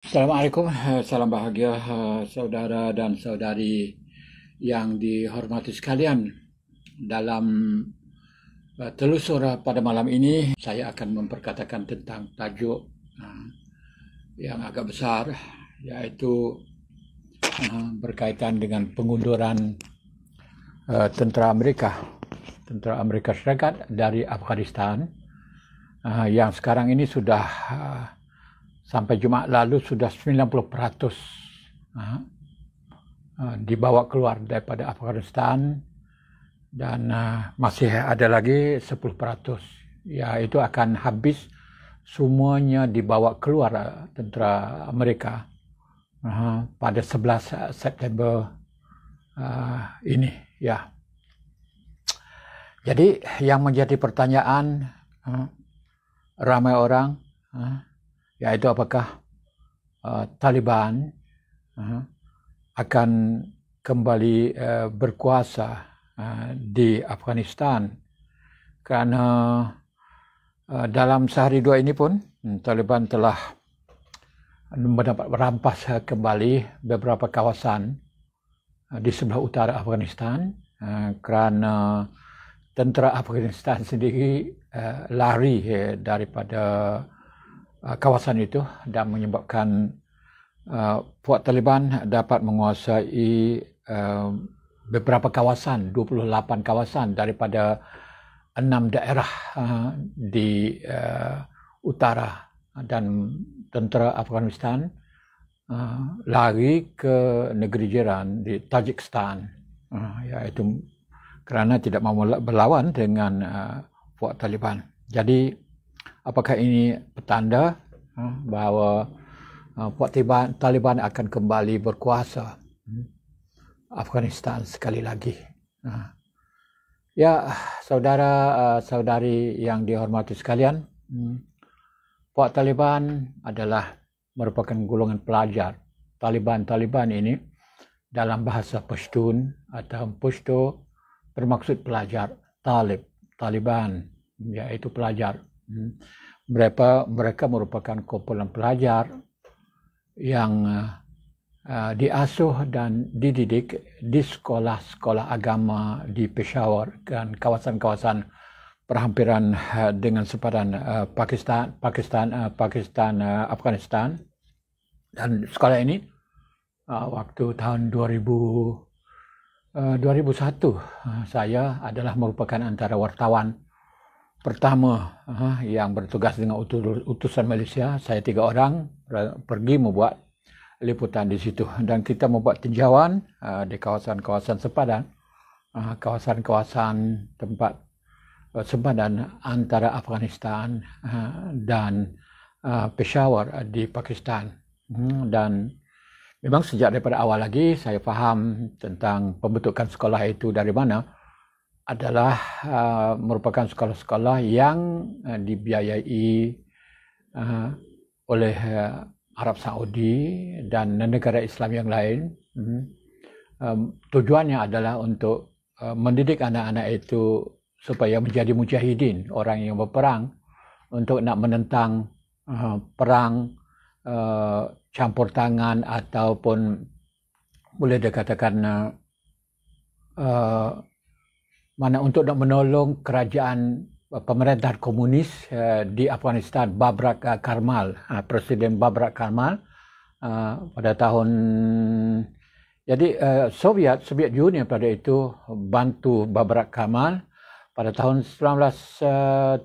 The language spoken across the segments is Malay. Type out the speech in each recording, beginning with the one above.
Assalamualaikum, salam bahagia saudara dan saudari yang dihormati sekalian. Dalam telusur pada malam ini, saya akan memperkatakan tentang tajuk yang agak besar, yaitu berkaitan dengan pengunduran tentera Amerika Syarikat dari Afghanistan, yang sekarang ini sudah sampai Jumaat lalu sudah 90% dibawa keluar daripada Afghanistan, dan masih ada lagi 10%, yaitu akan habis semuanya dibawa keluar tentera Amerika pada 11 September ini, ya. Jadi yang menjadi pertanyaan ramai orang, yaitu apakah Taliban akan kembali berkuasa di Afghanistan, kerana dalam sehari dua ini pun Taliban telah mendapat merampas kembali beberapa kawasan di sebelah utara Afghanistan, kerana tentera Afghanistan sendiri lari daripada kawasan itu dan menyebabkan puak Taliban dapat menguasai beberapa kawasan, 28 kawasan daripada 6 daerah di utara, dan tentera Afghanistan lari ke negeri jiran di Tajikistan, iaitu kerana tidak mahu berlawan dengan puak Taliban. Jadi apakah ini petanda bahawa puak Taliban akan kembali berkuasa Afghanistan sekali lagi? Ya, saudara-saudari yang dihormati sekalian, puak Taliban adalah merupakan golongan pelajar. Taliban ini dalam bahasa Pashtun atau Pashto bermaksud pelajar. Taliban, iaitu pelajar. Mereka merupakan kumpulan pelajar yang diasuh dan dididik di sekolah-sekolah agama di Peshawar dan kawasan-kawasan perhampiran dengan sepadan Afghanistan. Dan sekolah ini waktu tahun 2001 saya adalah merupakan antara wartawan pertama yang bertugas dengan utusan Malaysia. Saya 3 orang pergi membuat liputan di situ, dan kita membuat tinjauan di kawasan-kawasan sepadan, kawasan-kawasan tempat sepadan antara Afghanistan dan Peshawar di Pakistan. Dan memang sejak daripada awal lagi saya faham tentang pembentukan sekolah itu dari mana adalah merupakan sekolah-sekolah yang dibiayai oleh Arab Saudi dan negara Islam yang lain. Tujuannya adalah untuk mendidik anak-anak itu supaya menjadi mujahidin, orang yang berperang untuk nak menentang perang campur tangan ataupun boleh dikatakan mana untuk nak menolong kerajaan pemerintahan komunis di Afghanistan, Babrak Karmal, Presiden Babrak Karmal pada tahun. Jadi Soviet Union pada itu bantu Babrak Karmal pada tahun 1978.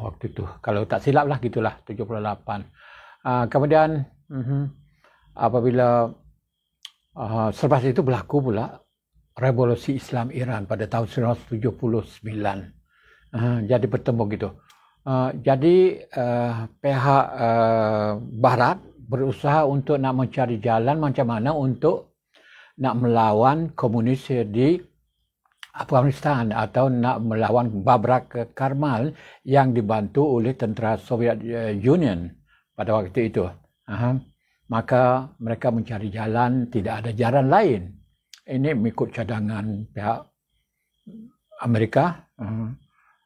Waktu itu, kalau tak silap lah gitulah, 78. Kemudian apabila selepas itu berlaku pula Revolusi Islam Iran pada tahun 1979. Jadi bertemu gitu. Jadi pihak Barat berusaha untuk nak mencari jalan macam mana untuk nak melawan komunis di Afghanistan atau nak melawan Babrak Karmal yang dibantu oleh tentera Soviet Union pada waktu itu. Maka mereka mencari jalan, tidak ada jalan lain. Ini mengikut cadangan pihak Amerika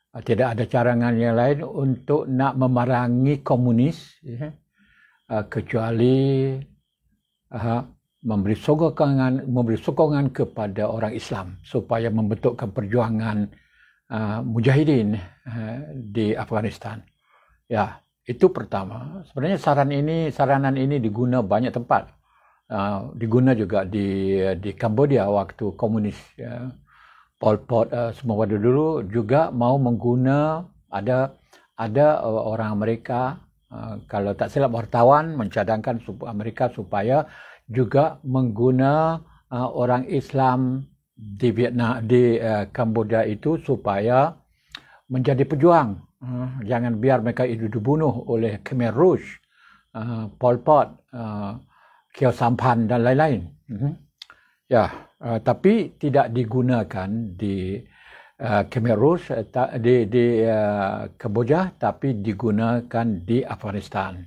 Tidak ada carangan yang lain untuk nak memerangi komunis, ya, kecuali memberi sokongan kepada orang Islam supaya membentukkan perjuangan mujahidin di Afghanistan. Ya, itu pertama. Sebenarnya saranan ini diguna banyak tempat. Diguna juga di Kamboja waktu komunis. Ya. Pol Pot semua pada dulu juga mau mengguna, ada orang Amerika, kalau tak silap wartawan mencadangkan Amerika supaya juga mengguna orang Islam di Vietnam, di Kamboja itu supaya menjadi pejuang. Jangan biar mereka itu dibunuh oleh Khmer Rouge, Pol Pot, Khieu Samphan dan lain-lain. Ya. Tapi tidak digunakan di Khmer Rouge di Kamboja, tapi digunakan di Afghanistan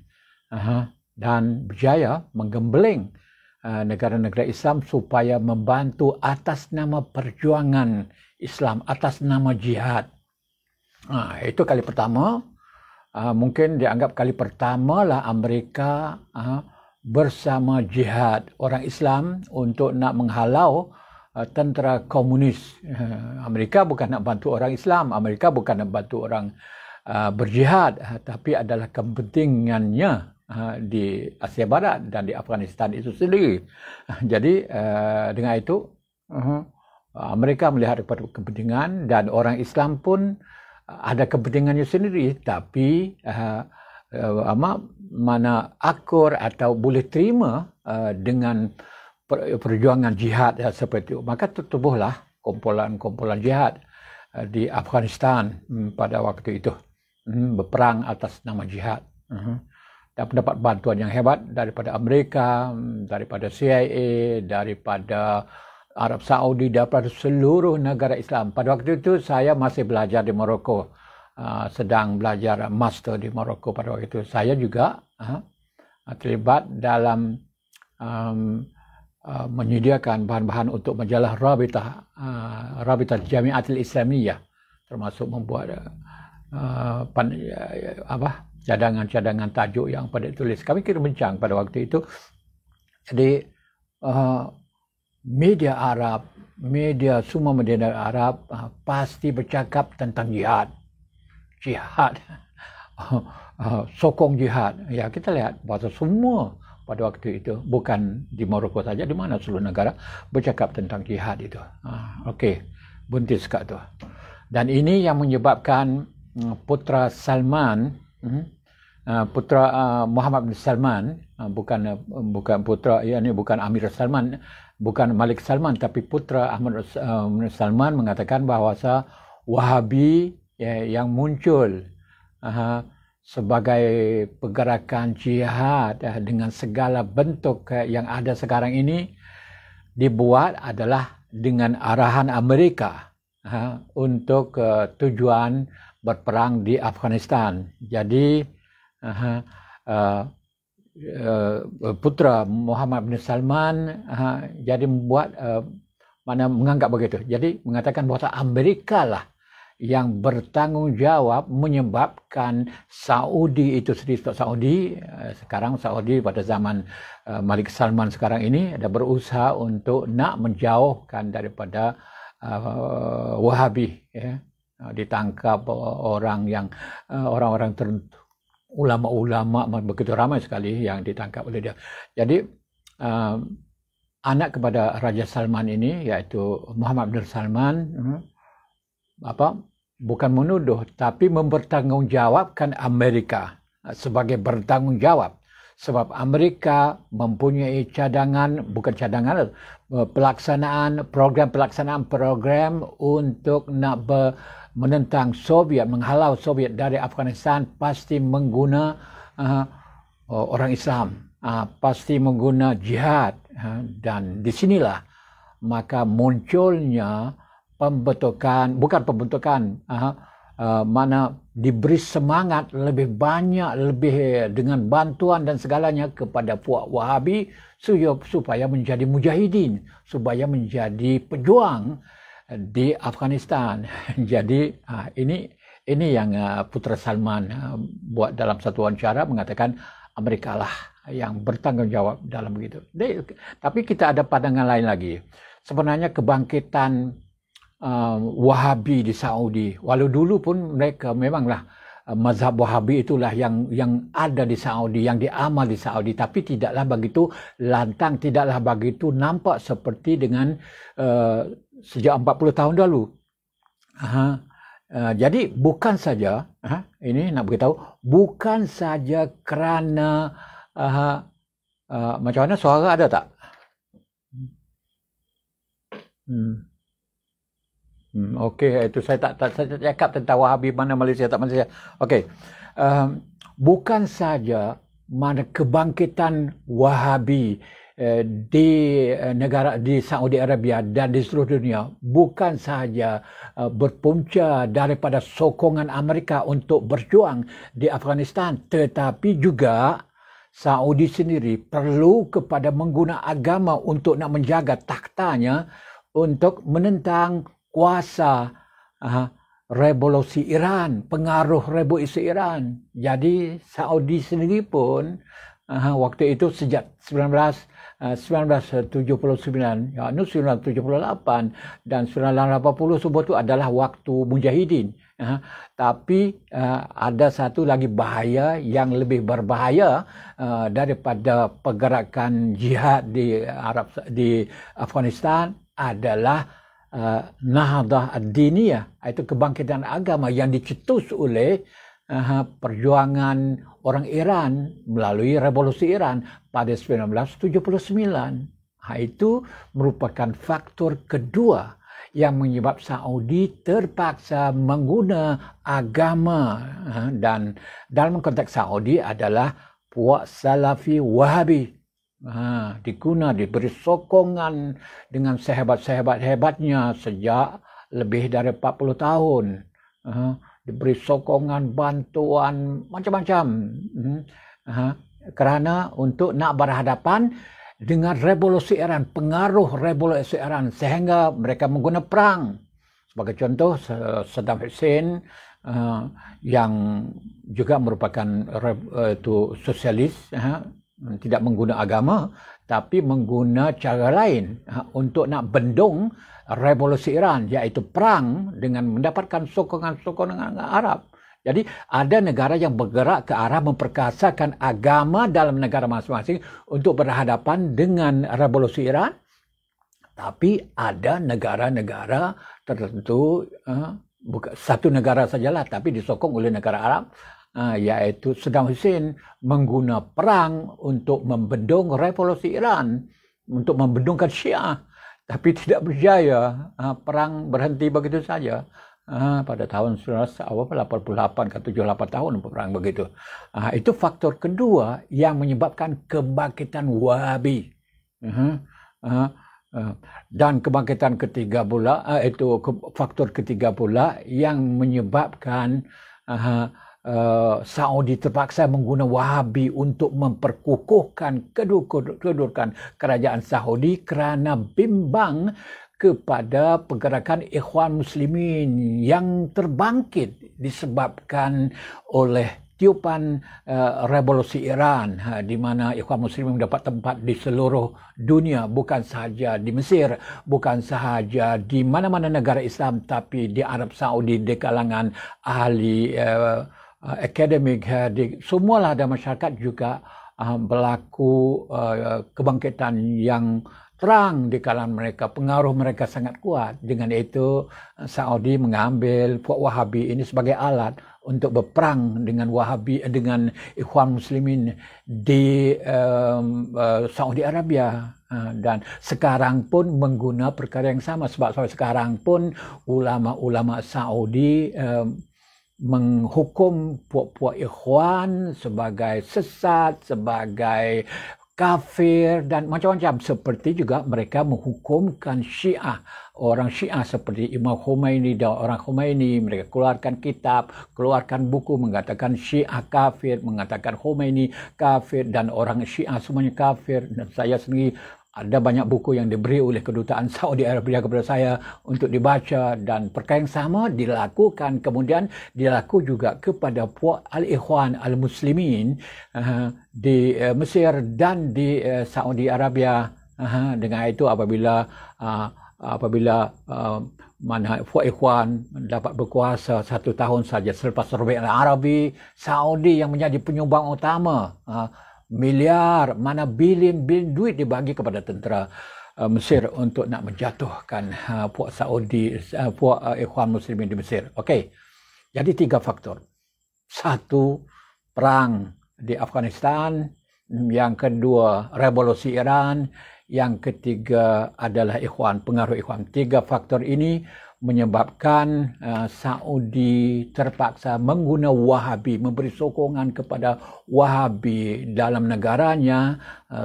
dan berjaya menggembleng negara-negara Islam supaya membantu atas nama perjuangan Islam, atas nama jihad. Itu kali pertama, mungkin dianggap kali pertama lah Amerika bersama jihad orang Islam untuk nak menghalau tentera komunis. Amerika bukan nak bantu orang Islam, Amerika bukan nak bantu orang berjihad, tapi adalah kepentingannya di Asia Barat dan di Afghanistan itu sendiri. Jadi dengan itu Amerika melihat kepada kepentingan dan orang Islam pun ada kepentingannya sendiri, tapi mana akur atau boleh terima dengan perjuangan jihad seperti itu. Maka tertubuhlah kumpulan-kumpulan jihad di Afghanistan pada waktu itu, berperang atas nama jihad, dan mendapat bantuan yang hebat daripada Amerika, daripada CIA, daripada Arab Saudi, daripada seluruh negara Islam. Pada waktu itu saya masih belajar di Morocco. Sedang belajar master di Morocco pada waktu itu. Saya juga terlibat dalam menyediakan bahan-bahan untuk majalah Rabitah Jamiatul Islamiyah, termasuk membuat cadangan-cadangan tajuk yang pada tulis. Kami kira bincang pada waktu itu. Jadi media Arab, semua media Arab pasti bercakap tentang jihad, sokong jihad. Ya, kita lihat bahasa semua pada waktu itu, bukan di Morocco saja, di mana seluruh negara bercakap tentang jihad itu. Okey, buntis kat tu. Dan ini yang menyebabkan putra Salman, putra Muhammad bin Salman, bukan putra, ya, ini bukan Amir Salman, bukan Malik Salman, tapi putra Ahmad Salman mengatakan bahawa Wahabi yang muncul sebagai pergerakan jihad dengan segala bentuk yang ada sekarang ini dibuat adalah dengan arahan Amerika untuk tujuan berperang di Afghanistan. Jadi putra Muhammad bin Salman jadi membuat menganggap begitu. Jadi mengatakan bahawa Amerika lah yang bertanggungjawab menyebabkan Saudi itu sendiri. Sekarang Saudi pada zaman Malik Salman sekarang ini ada berusaha untuk nak menjauhkan daripada Wahabi, ya. Ditangkap orang-orang tertentu, ulama-ulama begitu ramai sekali yang ditangkap oleh dia. Jadi anak kepada Raja Salman ini, iaitu Muhammad bin Salman, bukan menuduh tapi mempertanggungjawabkan Amerika sebagai bertanggungjawab, sebab Amerika mempunyai pelaksanaan program untuk nak menentang Soviet, menghalau Soviet dari Afghanistan, pasti mengguna orang Islam, pasti mengguna jihad, dan disinilah maka munculnya mana diberi semangat lebih banyak, lebih dengan bantuan dan segalanya kepada puak Wahabi supaya menjadi mujahidin, supaya menjadi pejuang di Afghanistan. Jadi ini Ini yang Putra Salman buat dalam satu wawancara, mengatakan Amerika lah yang bertanggungjawab dalam begitu. Tapi kita ada pandangan lain lagi. Sebenarnya kebangkitan Wahabi di Saudi, walau dulu pun mereka memanglah mazhab Wahabi itulah yang ada di Saudi, yang diamal di Saudi, tapi tidaklah begitu lantang, tidaklah begitu nampak seperti dengan sejak 40 tahun lalu. Jadi bukan saja, ini nak beritahu, bukan saja kerana macam mana, suara ada tak? Okey, itu saya tak cakap tentang Wahabi mana Malaysia tak Malaysia. Okey, bukan saja mana kebangkitan Wahabi di negara di Saudi Arabia dan di seluruh dunia, bukan sahaja berpunca daripada sokongan Amerika untuk berjuang di Afghanistan, tetapi juga Saudi sendiri perlu kepada mengguna agama untuk nak menjaga takhtanya, untuk menentang kuasa revolusi Iran, pengaruh revolusi Iran. Jadi Saudi sendiri pun waktu itu sejak 1979, ya, 1978 dan 1980 semua itu adalah waktu mujahidin. Tapi ada satu lagi bahaya yang lebih berbahaya daripada pergerakan jihad di Afghanistan adalah Nahdah Ad-Diniyah, itu kebangkitan agama yang dicetus oleh perjuangan orang Iran melalui revolusi Iran pada 1979. Itu merupakan faktor kedua yang menyebabkan Saudi terpaksa menggunakan agama, dan dalam konteks Saudi adalah puak Salafi Wahabi. Diberi sokongan dengan sehebat-hebatnya sejak lebih dari 40 tahun. Diberi sokongan, bantuan, macam-macam. Kerana untuk nak berhadapan dengan revolusi Iran, pengaruh revolusi Iran, sehingga mereka menggunakan perang. Sebagai contoh, Saddam Hussein yang juga merupakan sosialis, tidak menggunakan agama, tapi menggunakan cara lain untuk nak bendung revolusi Iran, iaitu perang dengan mendapatkan sokongan Arab. Jadi ada negara yang bergerak ke arah memperkasakan agama dalam negara masing-masing untuk berhadapan dengan revolusi Iran. Tapi ada negara-negara tertentu, bukan satu negara sajalah, tapi disokong oleh negara Arab, yaitu Saddam Hussein menggunakan perang untuk membendung revolusi Iran, untuk membendungkan Syiah, tapi tidak berjaya. Perang berhenti begitu saja pada tahun 1988 ke 78 tahun perang begitu. Itu faktor kedua yang menyebabkan kebangkitan Wahabi. Dan kebangkitan ketiga pula, itu faktor ketiga pula yang menyebabkan Saudi terpaksa menggunakan Wahabi untuk memperkukuhkan kedudukan kerajaan Saudi kerana bimbang kepada pergerakan Ikhwan Muslimin yang terbangkit disebabkan oleh tiupan revolusi Iran, di mana Ikhwan Muslimin mendapat tempat di seluruh dunia, bukan sahaja di Mesir, bukan sahaja di mana-mana negara Islam, tapi di Arab Saudi, di kalangan ahli akademik, semualah ada masyarakat juga berlaku kebangkitan yang terang di kalangan mereka. Pengaruh mereka sangat kuat. Dengan itu Saudi mengambil puak Wahabi ini sebagai alat untuk berperang dengan Wahabi, dengan Ikhwan Muslimin di Saudi Arabia. Dan sekarang pun mengguna perkara yang sama, sebab sampai sekarang pun ulama-ulama Saudi menghukum puak-puak Ikhwan sebagai sesat, sebagai kafir dan macam-macam. Seperti juga mereka menghukumkan Syiah, orang Syiah seperti Imam Khomeini dan orang Khomeini. Mereka keluarkan kitab, keluarkan buku mengatakan Syiah kafir, mengatakan Khomeini kafir dan orang Syiah semuanya kafir. Dan saya sendiri Ada banyak buku yang diberi oleh kedutaan Saudi Arabia kepada saya untuk dibaca, dan perkara yang sama dilakukan kemudian juga kepada puak Al-Ikhwan Al-Muslimin di Mesir dan di Saudi Arabia. Dengan itu apabila mana puak Ikhwan dapat berkuasa 1 tahun saja selepas Rabi' Al-Arabi, Saudi yang menjadi penyumbang utama, miliar, mana bilion duit dibagi kepada tentera Mesir untuk nak menjatuhkan puak Saudi, puak Ikhwan Muslimin di Mesir. Okey. Jadi 3 faktor. 1, perang di Afghanistan, yang kedua revolusi Iran, yang ketiga adalah Ikhwan, pengaruh Ikhwan. 3 faktor ini menyebabkan Saudi terpaksa mengguna Wahabi, memberi sokongan kepada Wahabi dalam negaranya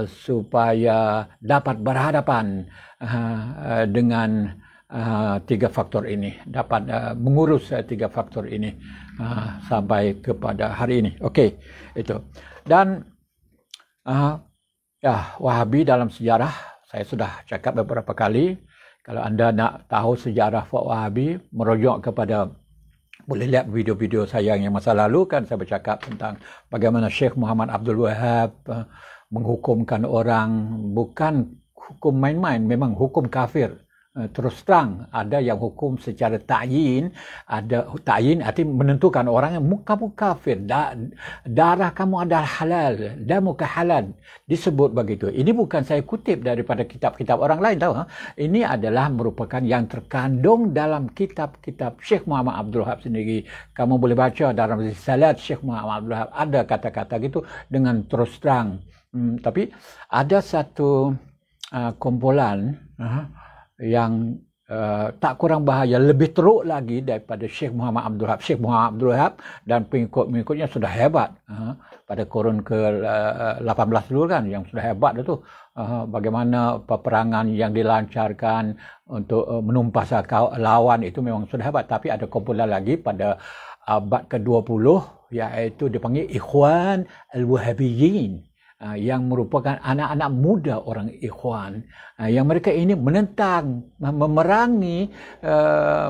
supaya dapat berhadapan dengan 3 faktor ini, dapat mengurus 3 faktor ini sampai kepada hari ini. Okey, itu. Dan Wahabi dalam sejarah saya sudah cakap beberapa kali. Kalau anda nak tahu sejarah Wahabi, merujuk kepada, boleh lihat video-video saya yang masa lalu, kan saya bercakap tentang bagaimana Syekh Muhammad Abdul Wahab menghukumkan orang, bukan hukum main-main, memang hukum kafir. Terus terang, ada yang hukum secara ta'yin, ada ta'yin artinya menentukan orang yang kamu kafir, darah kamu adalah halal, damuka halal, disebut begitu. Ini bukan saya kutip daripada kitab-kitab orang lain, tahu. Ini adalah merupakan yang terkandung dalam kitab-kitab Syekh Muhammad Abdul Wahab sendiri. Kamu boleh baca dalam risalat Syekh Muhammad Abdul Wahab, ada kata-kata gitu dengan terus terang. Tapi ada satu kumpulan yang tak kurang bahaya, lebih teruk lagi daripada Syekh Muhammad Abdul Wahab. Syekh Muhammad Abdul Wahab dan pengikut-pengikutnya sudah hebat pada kurun ke-18 dulu, kan, yang sudah hebat itu. Bagaimana peperangan yang dilancarkan untuk menumpas lawan itu memang sudah hebat. Tapi ada kumpulan lagi pada abad ke-20, iaitu dipanggil Ikhwan Al-Wahabiyyin, yang merupakan anak-anak muda orang Ikhwan, yang mereka ini menentang, memerangi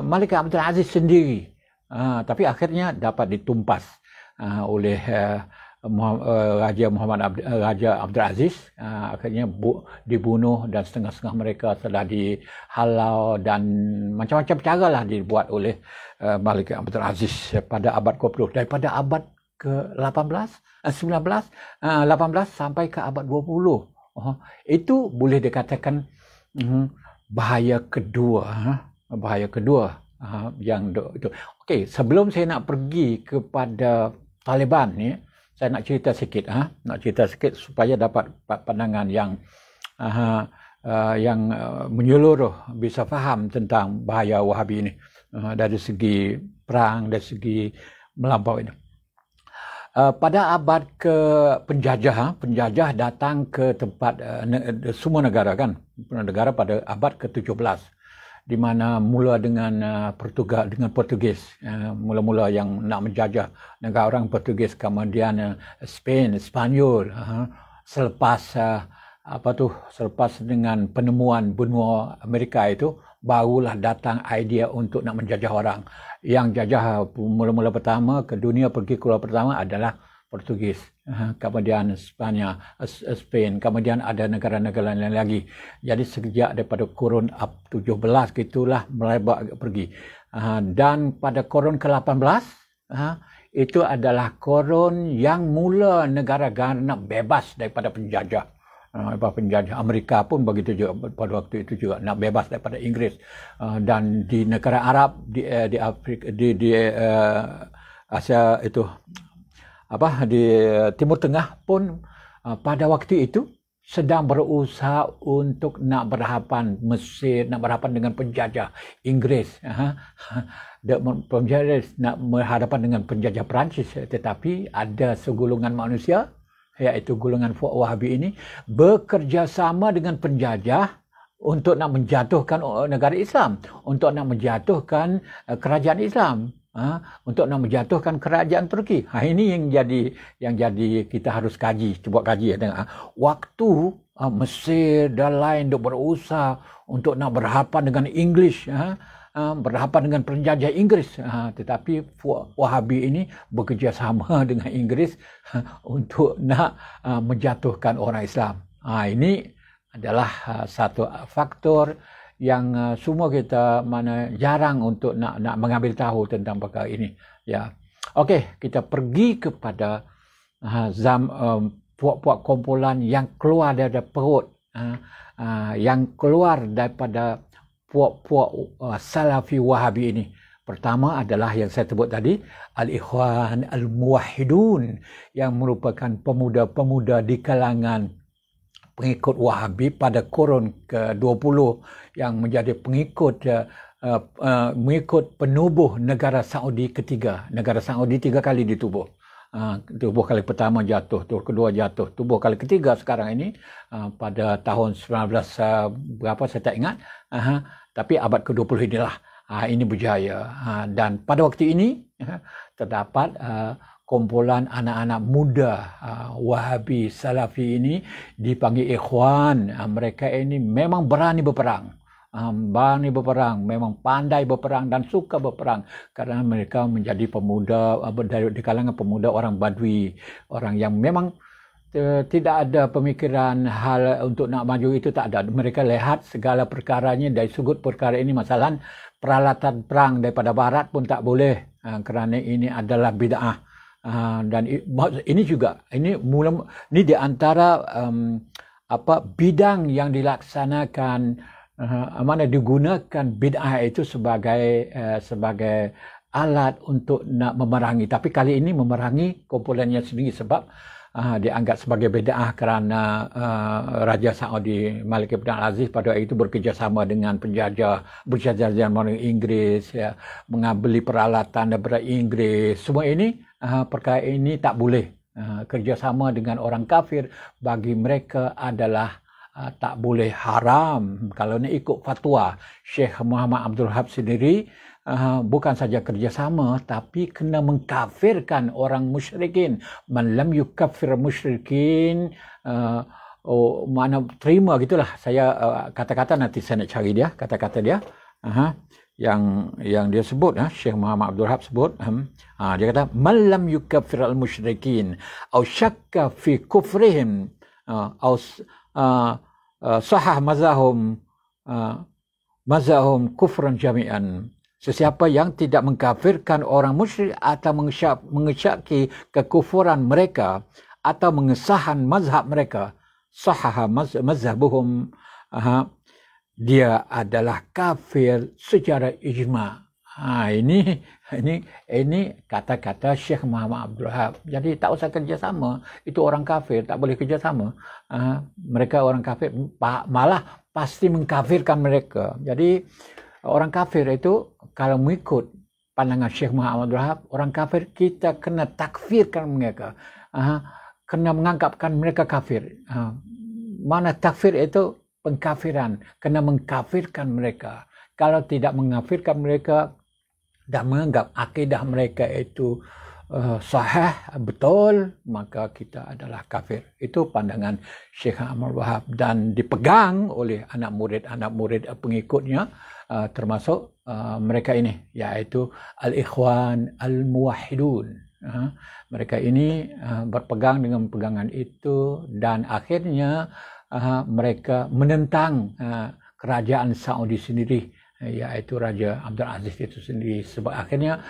Malik Abdul Aziz sendiri, tapi akhirnya dapat ditumpas oleh Raja Abdul Aziz. Akhirnya dibunuh dan setengah-setengah mereka telah dihalau, dan macam-macam cara lah dibuat oleh Malik Abdul Aziz pada abad ke-20, daripada abad ke-18, 18 sampai ke abad 20. Itu boleh dikatakan bahaya kedua. Yang itu. Okey, sebelum saya nak pergi kepada Taliban ni, saya nak cerita sikit, supaya dapat pandangan yang menyeluruh, bisa faham tentang bahaya Wahabi ini dari segi perang, dari segi melampau ini. Pada abad ke penjajah datang ke tempat semua negara, kan, negara pada abad ke-17, di mana mula dengan Portugis, mula-mula yang nak menjajah negara orang Portugis, kemudian Spain, Spanyol, selepas selepas dengan penemuan benua Amerika itu, barulah datang idea untuk nak menjajah orang. Yang jajah mula-mula pertama ke dunia, pergi keluar pertama adalah Portugis, kemudian Spain, kemudian ada negara-negara lain lagi. Jadi sejak daripada kurun 17 gitulah melebar pergi. Dan pada kurun ke-18 itu adalah kurun yang mula negara-negara nak bebas daripada penjajah. Penjajah Amerika pun begitu juga pada waktu itu juga nak bebas daripada Inggris, dan di negara Arab, di Afrika, di Asia itu, di Timur Tengah pun pada waktu itu sedang berusaha untuk nak berhadapan Mesir, nak berhadapan dengan penjajah Inggris, penjajah nak berhadapan dengan penjajah Perancis. Tetapi ada segolongan manusia, iaitu golongan Wahabi ini, bekerja sama dengan penjajah untuk nak menjatuhkan negara Islam, untuk nak menjatuhkan kerajaan Islam, untuk nak menjatuhkan kerajaan Turki. Ini yang jadi kita harus kaji, cuba kaji. Waktu Mesir dan lain duk berusaha untuk nak berhadapan dengan English, berhadapan dengan penjajah Inggris, tetapi Wahabi ini bekerjasama dengan Inggris untuk nak menjatuhkan orang Islam. Ini adalah satu faktor yang semua kita mana jarang untuk nak mengambil tahu tentang perkara ini. Ya, okey, kita pergi kepada puak-puak kumpulan yang keluar daripada perut, yang keluar daripada puak-puak Salafi Wahabi ini. Pertama adalah yang saya sebut tadi, Al-Ikhwan Al-Muwahhidun, yang merupakan pemuda-pemuda di kalangan pengikut Wahabi pada kurun ke-20 yang menjadi pengikut penubuh negara Saudi ketiga. Negara Saudi 3 kali ditubuh. Tubuh kali pertama jatuh, tubuh kedua jatuh, tubuh kali ketiga sekarang ini pada tahun 19 berapa saya tak ingat, tapi abad ke-20 inilah ini berjaya, dan pada waktu ini terdapat kumpulan anak-anak muda Wahabi Salafi ini dipanggil Ikhwan. Mereka ini memang berani berperang. Memang pandai berperang dan suka berperang karena mereka menjadi pemuda di kalangan pemuda orang Badui, orang yang memang tidak ada pemikiran hal untuk nak maju, itu tak ada. Mereka lihat segala perkaranya dari sudut perkara ini, masalah peralatan perang daripada barat pun tak boleh, kerana ini adalah bid'ah. Dan ini juga ini di antara bidang yang dilaksanakan, mana digunakan bid'ah itu sebagai alat untuk nak memerangi. Tapi kali ini memerangi kumpulannya sendiri sebab dianggap sebagai bid'ah kerana Raja Saudi Malik Ibn Aziz pada itu bekerjasama dengan berjajah dengan Inggris, ya, mengambil peralatan daripada Inggris. Semua ini perkara ini tak boleh. Kerjasama dengan orang kafir bagi mereka adalah tak boleh, haram. Kalau nak ikut fatwa Syekh Muhammad Abdul Wahab sendiri, bukan saja kerjasama tapi kena mengkafirkan orang musyrikin. Man lam yukaffir musyrikin, mana terima gitulah. Saya kata-kata nanti saya nak cari dia kata-kata dia, yang dia sebut, Syekh Muhammad Abdul Wahab sebut, dia kata man lam yukaffir al musyrikin au syakka fi kufrihim au sahah mazahum kufran jami'an. Sesiapa yang tidak mengkafirkan orang musyrik atau mengesyaki kekufuran mereka atau mengesahkan mazhab mereka, sahah mazhabuhum, dia adalah kafir secara ijma'. Ini kata-kata Syekh Muhammad Abdul Wahab. Jadi tak usah kerjasama. Itu orang kafir, tak boleh kerjasama. Mereka orang kafir, malah pasti mengkafirkan mereka. Jadi orang kafir itu kalau mengikut pandangan Syekh Muhammad Abdul Wahab, orang kafir kita kena takfirkan mereka. Kena menganggapkan mereka kafir. Mana takfir itu pengkafiran. Kena mengkafirkan mereka. Kalau tidak mengkafirkan mereka dan menganggap akidah mereka itu sahih, betul, maka kita adalah kafir. Itu pandangan Syekh Muhammad Wahab dan dipegang oleh anak murid pengikutnya, termasuk mereka ini, iaitu Al-Ikhwan Al-Muwahhidun. Mereka ini berpegang dengan pegangan itu dan akhirnya mereka menentang kerajaan Saudi sendiri, iaitu Raja Abdul Aziz itu sendiri. Sebab akhirnya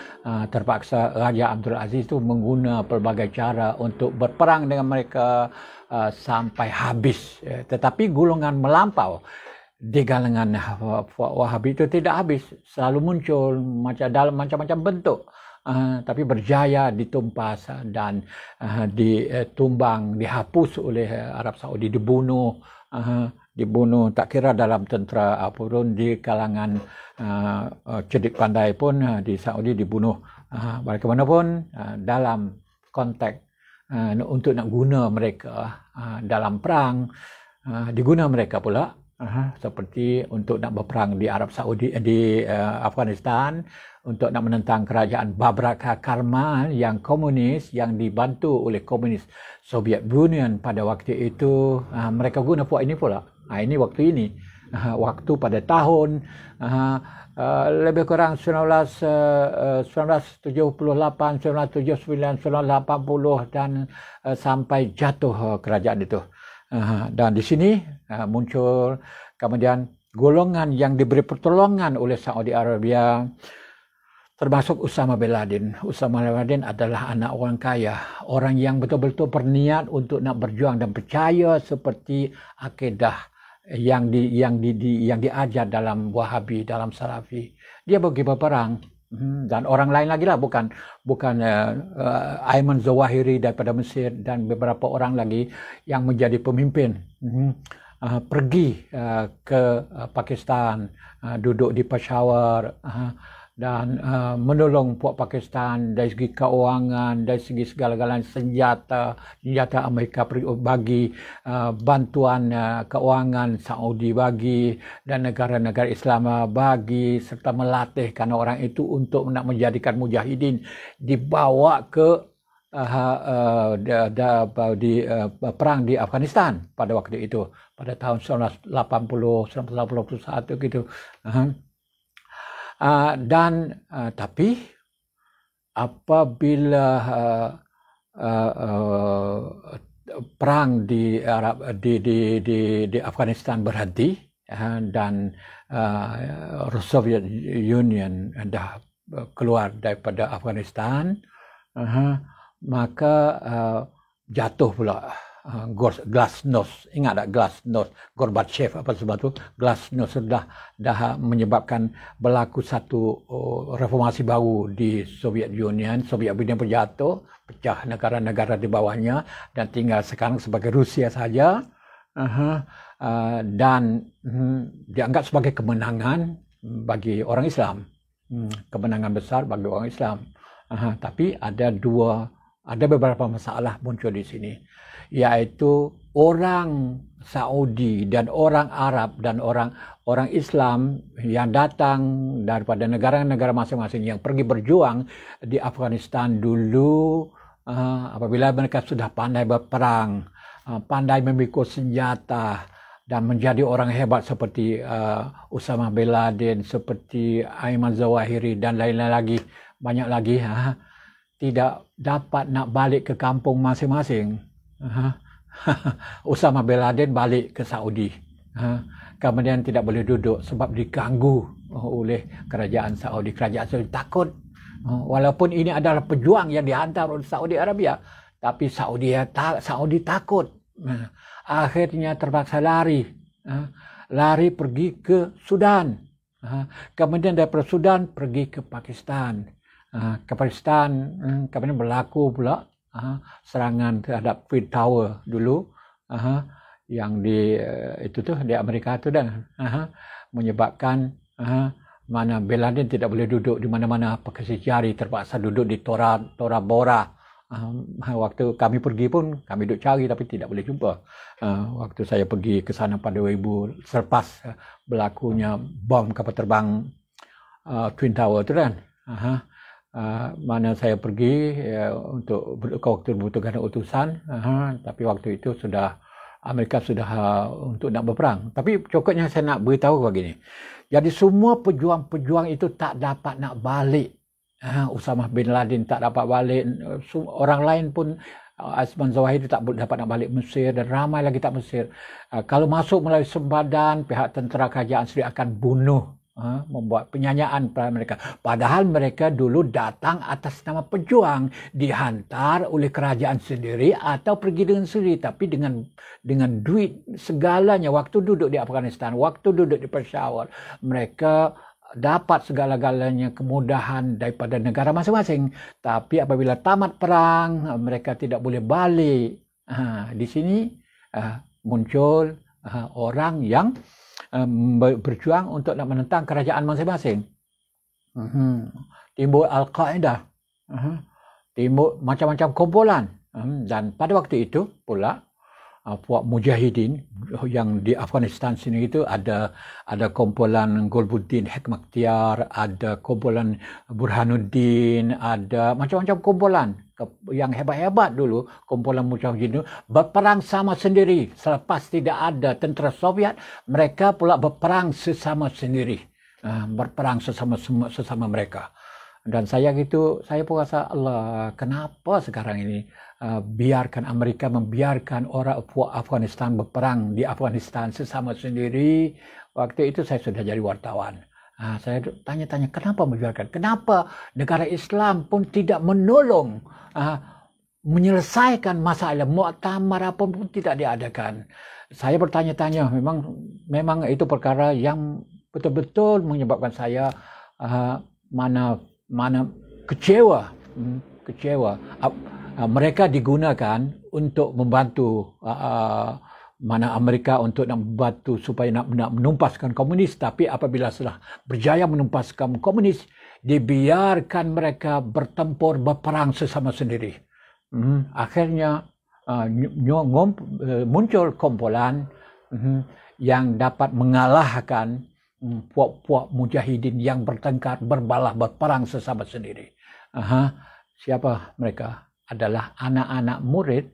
terpaksa Raja Abdul Aziz itu menggunakan pelbagai cara untuk berperang dengan mereka sampai habis. Tetapi golongan melampau di kalangan Wahabi itu tidak habis, selalu muncul dalam macam-macam bentuk, tapi berjaya ditumpas dan ditumbang, dihapus oleh Arab Saudi, dibunuh tak kira dalam tentera apapun, di kalangan cerdik pandai pun di Saudi dibunuh. Bagaimanapun dalam konteks untuk nak guna mereka dalam perang, diguna mereka pula seperti untuk nak berperang di Arab Saudi, di Afghanistan, untuk nak menentang kerajaan Babrak Karmal yang komunis, yang dibantu oleh komunis Soviet Union pada waktu itu. Mereka guna puak ini pula. Ini waktu ini. Waktu pada tahun lebih kurang 1978, 1979, 1980 dan sampai jatuh kerajaan itu. Dan di sini muncul kemudian golongan yang diberi pertolongan oleh Saudi Arabia, termasuk Usama bin Laden. Usama bin Laden adalah anak orang kaya, orang yang betul-betul berniat untuk nak berjuang dan percaya seperti akidah yang diajar dalam Wahabi, dalam Salafi. Dia pergi berperang, dan orang lain lagi lah, bukan Ayman Zawahiri daripada Mesir dan beberapa orang lagi yang menjadi pemimpin, pergi ke Pakistan, duduk di Peshawar, dan menolong puak Pakistan dari segi keuangan, dari segi segala-galanya, senjata Amerika bagi, bantuan keuangan Saudi bagi, dan negara-negara Islam bagi, serta melatihkan orang itu untuk nak menjadikan mujahidin, dibawa ke perang di Afghanistan pada waktu itu, pada tahun 1980, 1981 gitu. Tapi apabila perang di Afghanistan berhenti, dan Soviet Union dah keluar daripada Afghanistan, maka jatuh pula Glasnost. Ingat tak Glasnost? Gorbachev apa sebab tu? Glasnost dah menyebabkan berlaku satu reformasi baru di Soviet Union. Soviet Union berjatuh, pecah negara-negara di bawahnya, dan tinggal sekarang sebagai Rusia saja. Dan dianggap sebagai kemenangan bagi orang Islam. Kemenangan besar bagi orang Islam. Tapi ada beberapa masalah muncul di sini, iaitu orang Saudi dan orang Arab dan orang Islam yang datang daripada negara-negara masing-masing yang pergi berjuang di Afghanistan dulu, apabila mereka sudah pandai berperang, pandai memikul senjata dan menjadi orang hebat seperti Usama bin Laden, seperti Ayman Zawahiri dan lain-lain lagi, banyak lagi, tidak dapat nak balik ke kampung masing-masing. Usama bin Laden balik ke Saudi, kemudian tidak boleh duduk sebab diganggu oleh kerajaan Saudi. Kerajaan Saudi takut, walaupun ini adalah pejuang yang dihantar oleh Saudi Arabia, tapi Saudi takut. Akhirnya terpaksa lari pergi ke Sudan, kemudian daripada Sudan pergi ke Pakistan. Kemudian berlaku pula serangan terhadap Twin Tower dulu, yang di Amerika tu, dan menyebabkan mana bin Laden tidak boleh duduk di mana-mana, pakai jari, terpaksa duduk di Tora Bora. Waktu kami pergi pun kami duduk cari tapi tidak boleh jumpa. Waktu saya pergi ke sana pada 2000 selepas berlakunya bom kapal terbang Twin Tower tu kan. Mana saya pergi untuk waktu membutuhkan utusan, tapi waktu itu Amerika sudah untuk nak berperang. Tapi cokotnya saya nak beritahu begini. Jadi semua pejuang-pejuang itu tak dapat nak balik. Usama bin Laden tak dapat balik. Orang lain pun, Ayman Zawahiri tak dapat nak balik Mesir, dan ramai lagi tak Mesir. Kalau masuk melalui sempadan, pihak tentera kerajaan sendiri akan bunuh, membuat penyanyaan pada mereka. Padahal mereka dulu datang atas nama pejuang, dihantar oleh kerajaan sendiri atau pergi dengan sendiri, tapi dengan duit segalanya. Waktu duduk di Afghanistan, waktu duduk di Peshawar, mereka dapat segala-galanya kemudahan daripada negara masing-masing. Tapi apabila tamat perang, mereka tidak boleh balik. Di sini muncul orang yang berjuang untuk nak menentang kerajaan masing-masing. Timbul Al-Qaeda, timbul macam-macam kumpulan. Dan pada waktu itu pula puak mujahidin yang di Afghanistan sini itu ada kumpulan Golbuddin Hikmakhtiar, ada kumpulan Burhanuddin, ada macam-macam kumpulan yang hebat-hebat dulu. Kumpulan mujahidin berperang sama sendiri. Selepas tidak ada tentera Soviet, mereka pula berperang sesama sendiri, berperang sesama mereka. Dan saya pun rasa, Allah, kenapa sekarang ini biarkan Amerika membiarkan orang Afghanistan berperang di Afghanistan sesama sendiri. Waktu itu saya sudah jadi wartawan. Saya tanya-tanya, kenapa membiarkan? Kenapa negara Islam pun tidak menolong menyelesaikan masalah? Muktamar apa pun tidak diadakan. Saya bertanya-tanya, memang itu perkara yang betul-betul menyebabkan saya mana kecewa. Mereka digunakan untuk membantu Amerika untuk nak membantu supaya nak menumpaskan komunis, tapi apabila sudah berjaya menumpaskan komunis, dibiarkan mereka bertempur berperang sesama sendiri. Akhirnya muncul kumpulan yang dapat mengalahkan puak-puak mujahidin yang bertengkar, berbalah, berperang sesama sendiri. Siapa mereka? Adalah anak-anak murid.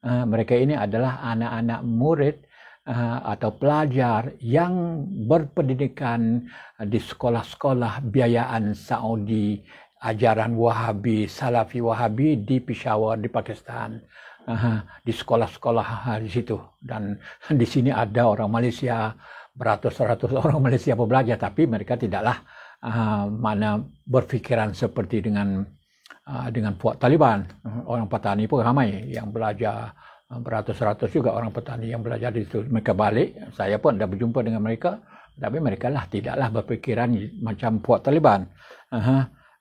Mereka ini adalah anak-anak murid atau pelajar yang berpendidikan di sekolah-sekolah biayaan Saudi, ajaran Wahabi, Salafi Wahabi di Peshawar, di Pakistan. Di sekolah-sekolah di situ. Dan di sini ada orang Malaysia, beratus-ratus orang Malaysia belajar, tapi mereka tidaklah berfikiran seperti dengan puak Taliban. Orang petani pun ramai yang belajar, beratus-ratus juga orang petani yang belajar di situ. Mereka balik, saya pun dah berjumpa dengan mereka, tapi mereka tidaklah berfikiran macam puak Taliban.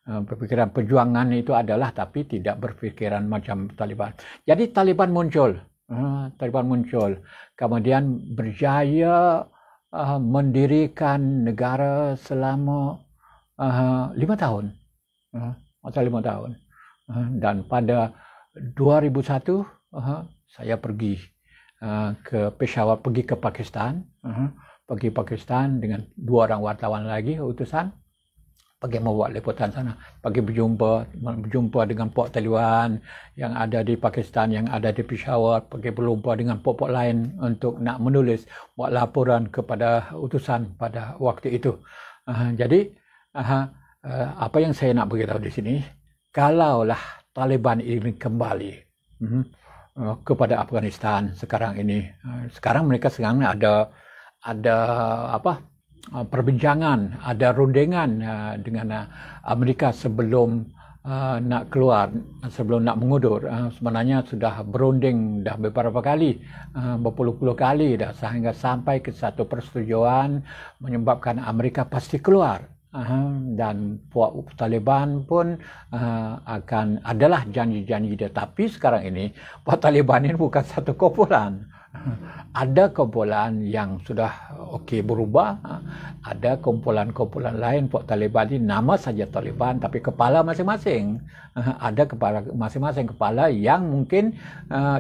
Berfikiran perjuangan itu adalah, tapi tidak berfikiran macam Taliban. Jadi Taliban muncul, kemudian berjaya mendirikan negara selama 5 tahun. Masa 5 tahun. Dan pada 2001 saya pergi ke Peshawar, pergi ke Pakistan. Pergi Pakistan dengan 2 orang wartawan lagi, utusan. Pergi membuat liputan sana. Pergi berjumpa dengan puak Taliban yang ada di Pakistan, yang ada di Peshawar. Pergi berjumpa dengan puak-puak lain untuk nak menulis, buat laporan kepada utusan pada waktu itu. Jadi apa yang saya nak beritahu di sini, kalaulah Taliban ini kembali kepada Afghanistan sekarang ini, sekarang mereka ada perbincangan, ada rundingan dengan Amerika sebelum nak keluar, sebelum nak mengundur. Sebenarnya sudah berunding dah beberapa kali, berpuluh-puluh kali dah, sehingga sampai ke satu persetujuan menyebabkan Amerika pasti keluar. Dan puak Taliban pun akan adalah janji-janji dia. Tapi sekarang ini puak Taliban ini bukan satu kumpulan. Ada kumpulan yang sudah berubah, ada kumpulan-kumpulan lain. Puak Taliban ini nama saja Taliban, tapi kepala masing-masing. Ada kepala masing-masing kepala yang mungkin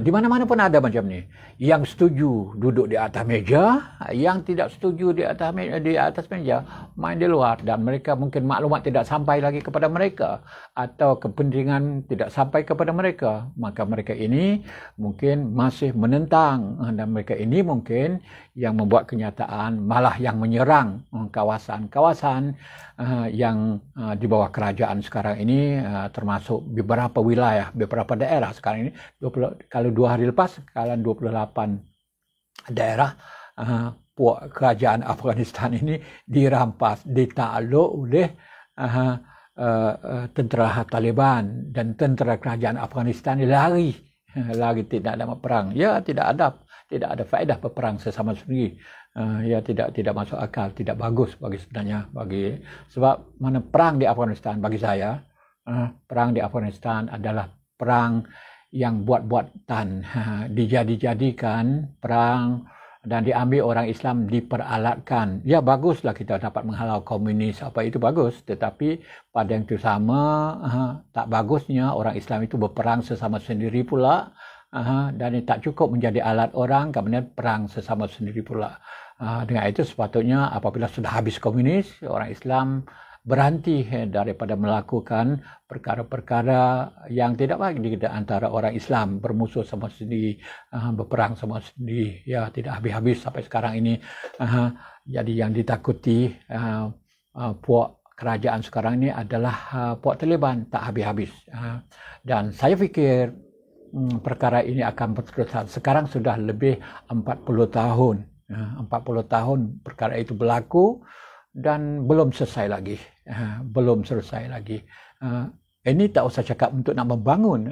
di mana-mana pun ada macam ni. Yang setuju duduk di atas meja, yang tidak setuju di atas meja main di luar, dan mereka mungkin maklumat tidak sampai lagi kepada mereka atau kepentingan tidak sampai kepada mereka. Maka mereka ini mungkin masih menentang, dan mereka ini mungkin yang membuat kenyataan, malah yang menyerang kawasan-kawasan yang di bawah kerajaan sekarang ini, termasuk beberapa wilayah, beberapa daerah sekarang ini. Kalau 2 hari lepas, kalau 28 daerah kerajaan Afghanistan ini dirampas, ditakluk oleh tentera Taliban, dan tentera kerajaan Afghanistan lari tidak ada perang. Ya, tidak ada faedah berperang sesama sendiri. Ya, tidak masuk akal, tidak bagus sebab mana perang di Afghanistan bagi saya, perang di Afghanistan adalah perang yang buat-buatan, dijadikan perang dan diambil orang Islam, diperalatkan. Ya, baguslah kita dapat menghalau komunis, apa itu bagus, tetapi pada yang itu sama, tak bagusnya orang Islam itu berperang sesama sendiri pula, dan ini tak cukup menjadi alat orang, kemudian perang sesama sendiri pula. Dengan itu sepatutnya apabila sudah habis komunis, orang Islam berhenti daripada melakukan perkara-perkara yang tidak baik di antara orang Islam, bermusuh sama sendiri, berperang sama sendiri, ya tidak habis-habis sampai sekarang ini. Jadi yang ditakuti puak kerajaan sekarang ini adalah puak Taliban, tak habis-habis. Dan saya fikir perkara ini akan berterusan. Sekarang sudah lebih 40 tahun. 40 tahun perkara itu berlaku dan belum selesai lagi. Belum selesai lagi. Ini tak usah cakap untuk nak membangun.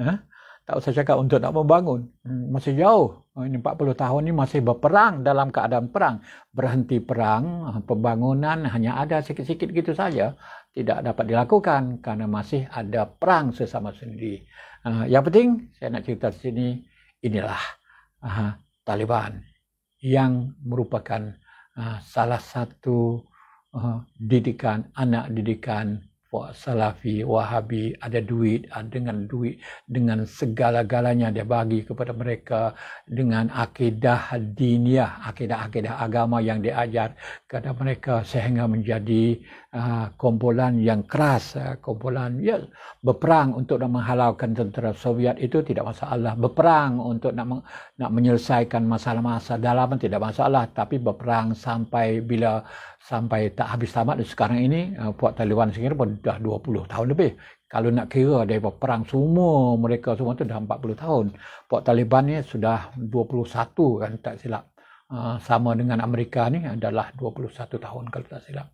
Tak usah cakap untuk nak membangun. Masih jauh. Ini 40 tahun ini masih berperang dalam keadaan perang. Berhenti perang, pembangunan hanya ada sikit-sikit gitu saja. Tidak dapat dilakukan karena masih ada perang sesama sendiri. Yang penting saya nak cerita di sini, inilah Taliban yang merupakan salah satu anak didikan Salafi, Wahabi, ada duit, dengan segala-galanya dia bagi kepada mereka, dengan akidah diniyah, akidah agama yang diajar kepada mereka sehingga menjadi kumpulan yang keras, kumpulan ya berperang untuk nak menghalaukan tentera Soviet itu tidak masalah, berperang untuk nak menyelesaikan masalah-masalah dalaman tidak masalah, tapi berperang sampai tak habis tamat. Sekarang ini puak Taliban sendiri pun dah 20 tahun lebih. Kalau nak kira daripada perang semua, mereka semua tu dah 40 tahun. Puak Taliban ni sudah 21 kan tak silap. Sama dengan Amerika ni adalah 21 tahun kalau tak silap.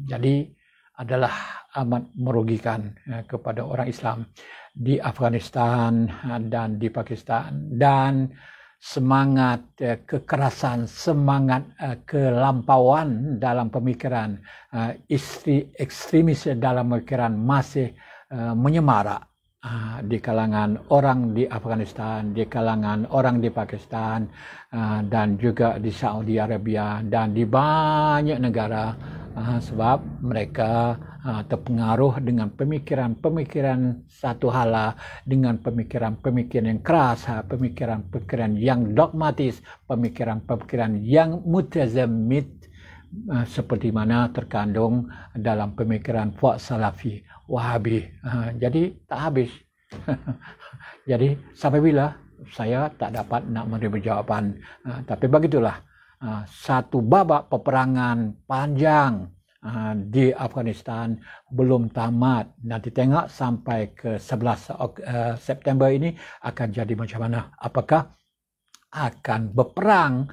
Jadi adalah amat merugikan kepada orang Islam di Afghanistan dan di Pakistan, dan semangat kekerasan, semangat kelampauan dalam pemikiran, ekstremis dalam pemikiran masih menyemarak di kalangan orang di Afghanistan, di kalangan orang di Pakistan, dan juga di Saudi Arabia dan di banyak negara, sebab mereka terpengaruh dengan pemikiran satu hala, dengan pemikiran yang keras, pemikiran yang dogmatis, pemikiran yang mutazammit, seperti mana terkandung dalam pemikiran puak Salafi, Wahabi. Jadi tak habis. Jadi sampai bila saya tak dapat nak memberi jawapan. Tapi begitulah, satu babak peperangan panjang di Afghanistan belum tamat. Nanti tengok sampai ke 11 September ini akan jadi macam mana. Apakah akan berperang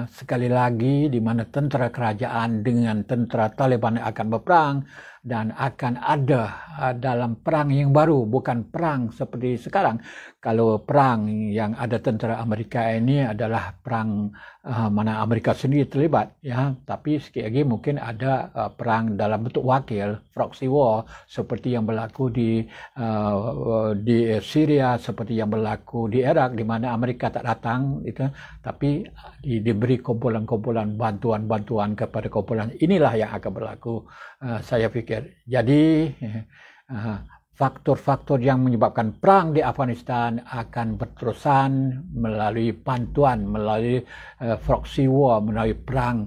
sekali lagi di mana tentera kerajaan dengan tentera Taliban akan berperang, dan akan ada dalam perang yang baru, bukan perang seperti sekarang. Kalau perang yang ada tentera Amerika ini adalah perang mana Amerika sendiri terlibat, ya, tapi sikit lagi mungkin ada perang dalam bentuk wakil, proxy war, seperti yang berlaku di Syria, seperti yang berlaku di Iraq, di mana Amerika tak datang itu, tapi diberi kumpulan-kumpulan bantuan kepada kumpulan. Inilah yang akan berlaku, saya fikir. Jadi faktor-faktor yang menyebabkan perang di Afghanistan akan berterusan melalui bantuan, melalui proxy war, melalui perang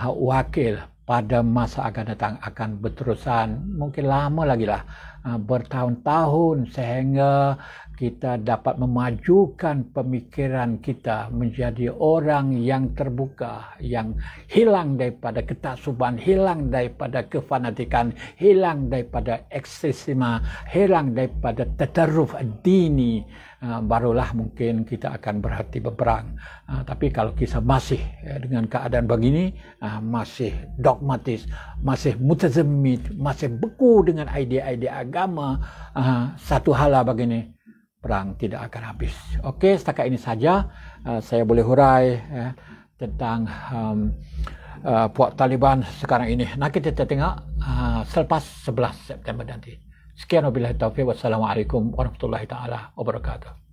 wakil pada masa akan datang, akan berterusan mungkin lama lagi lah, bertahun-tahun, sehingga kita dapat memajukan pemikiran kita menjadi orang yang terbuka, yang hilang daripada ketaksuban, hilang daripada kefanatikan, hilang daripada ekstremisme, hilang daripada tatarruf dini. Barulah mungkin kita akan berhati berperang. Tapi kalau kita masih dengan keadaan begini, masih dogmatis, masih mutazammit, masih beku dengan idea-idea agama, satu hala begini, perang tidak akan habis. Okey, setakat ini saja saya boleh hurai tentang puak Taliban sekarang ini. Nanti kita tengok selepas 11 September nanti. Sekian wabillahi taufiq. Wassalamualaikum warahmatullahi taala wabarakatuh.